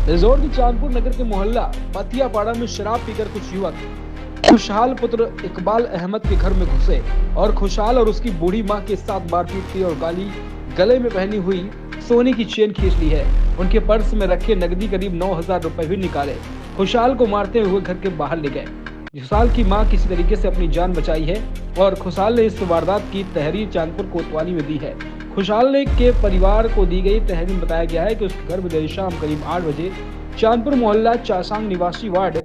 Resort के चांदपुर नगर के मोहल्ला पतियापाड़ा में शराब पीकर कुछ युवक खुशहाल पुत्र इकबाल अहमद के घर में घुसे और खुशहाल और उसकी बूढ़ी मां के साथ मारपीट की और गले में पहनी हुई सोने की चेन खींच ली है। उनके पर्स में रखे नकदी करीब 9,000 रुपए भी निकाले। खुशहाल को मारते हुए घर के बाहर ले गए। खुशहाल की मां किसी तरीके से अपनी जान बचाई है और खुशहाल ने इस वारदात की तहरीर चांदपुर कोतवाली में दी है। खुशहाल ने के परिवार को दी गई तहरीर में बताया गया है कि उसके घर में देर शाम करीब 8 बजे चांदपुर मोहल्ला चासांग निवासी वार्ड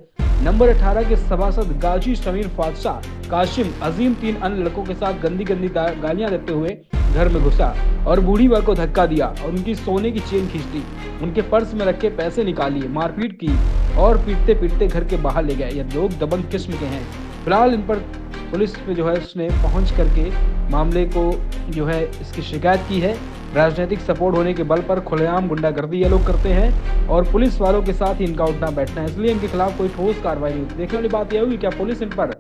नंबर 18 के सभासद गाजी समीर फादशाह काशिम अजीम 3 अन्य लड़कों के साथ गंदी गंदी गालियां देते हुए घर में घुसा और बूढ़ी मां को धक्का दिया और उनकी सोने की चेन खींच ली। उनके पर्स में रखे पैसे निकालिए, मारपीट की और पीटते पीटते घर के बाहर ले गए। ये लोग दबंग किस्म के हैं। फिलहाल इन पर पुलिस पे उसने पहुंच करके मामले को इसकी शिकायत की है। राजनीतिक सपोर्ट होने के बल पर खुलेआम गुंडागर्दी ये लोग करते हैं और पुलिस वालों के साथ ही इनका उठना बैठना है, इसलिए इनके खिलाफ कोई ठोस कार्रवाई नहीं होती। देखने वाली बात यह होगी क्या पुलिस इन पर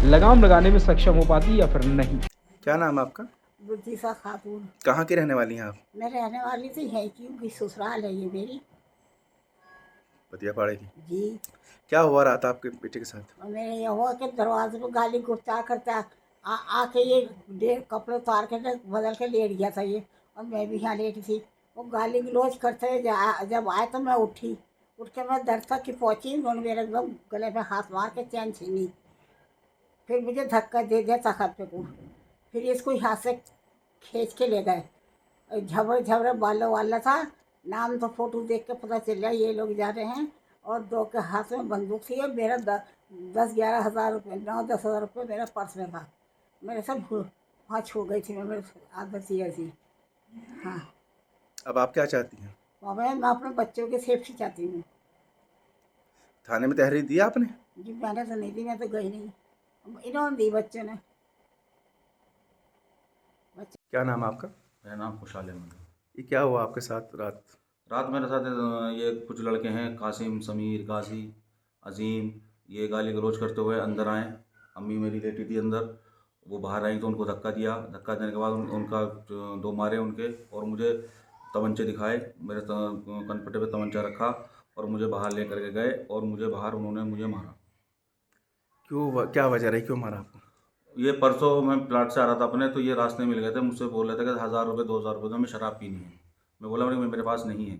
लगाम लगाने में सक्षम हो पाती या फिर नहीं। क्या नाम है आपका? बुद्धिसा खातून। कहाँ की रहने वाली हैं आप? मैं रहने वाली थी है क्योंकि ससुराल है ये मेरी पतियापाड़े की। जी। क्या हुआ रहा था आपके बेटे के साथ? और मेरे ये हुआ कि दरवाजे पर गाली गुप्ता करता आके ये कपड़े उतार के बदल के लेट गया था ये, और मैं भी यहाँ लेटी थी। वो गाली गलौज करते जब आए तो मैं उठ के मैं दर तक की पहुँची। उन्होंने मेरे एकदम गले पे हाथ मार के चैन छीनी, फिर मुझे धक्का दे दिया तखत पे को। फिर इसको हाथ से खींच के ले गए। झबरे झबरे बालों वाला था। नाम तो फोटो देख के पता चल गया ये लोग जा रहे हैं, और दो के हाथ में बंदूक थी। और मेरा 10-11 हज़ार रुपये 9-10 हज़ार रुपये मेरा पर्स में था। मेरे सब वहाँ छू गई थी। मैं मेरी आदत ही ऐसी। हाँ, अब आप क्या चाहती हैं? मैं अपने बच्चों की सेफ्टी चाहती हूँ। थाने में तहरीर दी आपने? जी मैंने तो नहीं दी, मैं तो गई नहीं, इन्होंने दी बच्चों ने। क्या नाम है आपका? मेरा नाम खुशहाल अहमद है। ये क्या हुआ आपके साथ रात? मेरे साथ ये कुछ लड़के हैं, कासिम, समीर, गाजी, अजीम, ये गाली गलौज करते हुए अंदर आए। अम्मी मेरी लेटी थी अंदर, वो बाहर आई तो उनको धक्का दिया। धक्का देने के बाद उनका 2 मारे उनके, और मुझे तमंचे दिखाए। मेरे कनपटे पे तमंचा रखा और मुझे बाहर ले करके गए, और उन्होंने मुझे मारा। क्या वजह रही, क्यों मारा आपको? ये परसों मैं प्लाट से आ रहा था अपने, तो ये रास्ते मिल गए थे। मुझसे बोल रहे थे कि 1,000 रुपये 2,000 रुपये तो हमें शराब पीनी है। मैं बोला मेरे पास नहीं है।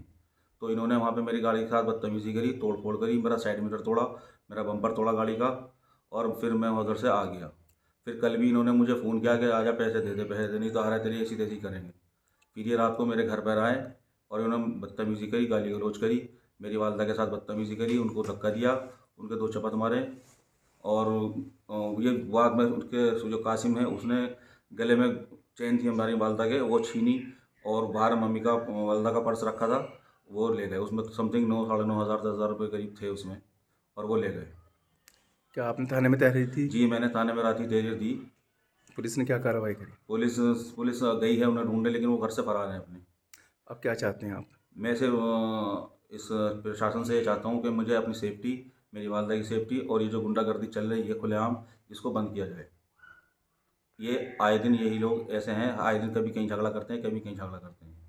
तो इन्होंने वहाँ पे मेरी गाड़ी के साथ बदतमीज़ी करी, तोड़ फोड़ करी, मेरा साइड मिरर तोड़ा, मेरा बम्पर तोड़ा गाड़ी का, और फिर मैं उधर से आ गया। फिर कल भी इन्होंने मुझे फ़ोन किया कि आजा पैसे दे नहीं तो आ रहा है तेरी ऐसी तैसी करेंगे। फिर ये रात को मेरे घर पर आए और इन्होंने बदतमीज़ी करी, गाली गलौज करी, मेरी वालदा के साथ बदतमीज़ी करी, उनको धक्का दिया, उनके 2 चपत मारे। और ये बाद में उनके जो कासिम है उसने गले में चेन थी हमारी वालदा के, वो छीनी, और बाहर मम्मी का वालदा का पर्स रखा था वो ले गए। उसमें समथिंग 9-9.5 हज़ार 10,000 रुपये करीब थे उसमें, और वो ले गए। क्या आपने थाने में तहरीर दी? जी मैंने थाने में राती तहरीर दी। पुलिस ने क्या कार्रवाई करी? पुलिस गई है उन्हें ढूंढे, लेकिन वो घर से फरार हैं अपने। अब क्या चाहते हैं आप? मैं सिर्फ इस प्रशासन से ये चाहता हूँ कि मुझे अपनी सेफ्टी, मेरी वालदा की सेफ्टी, और ये जो गुंडागर्दी चल रही है खुलेआम, इसको बंद किया जाए। ये आए दिन यही लोग ऐसे हैं, आए दिन कभी कहीं झगड़ा करते हैं, कभी कहीं झगड़ा करते हैं।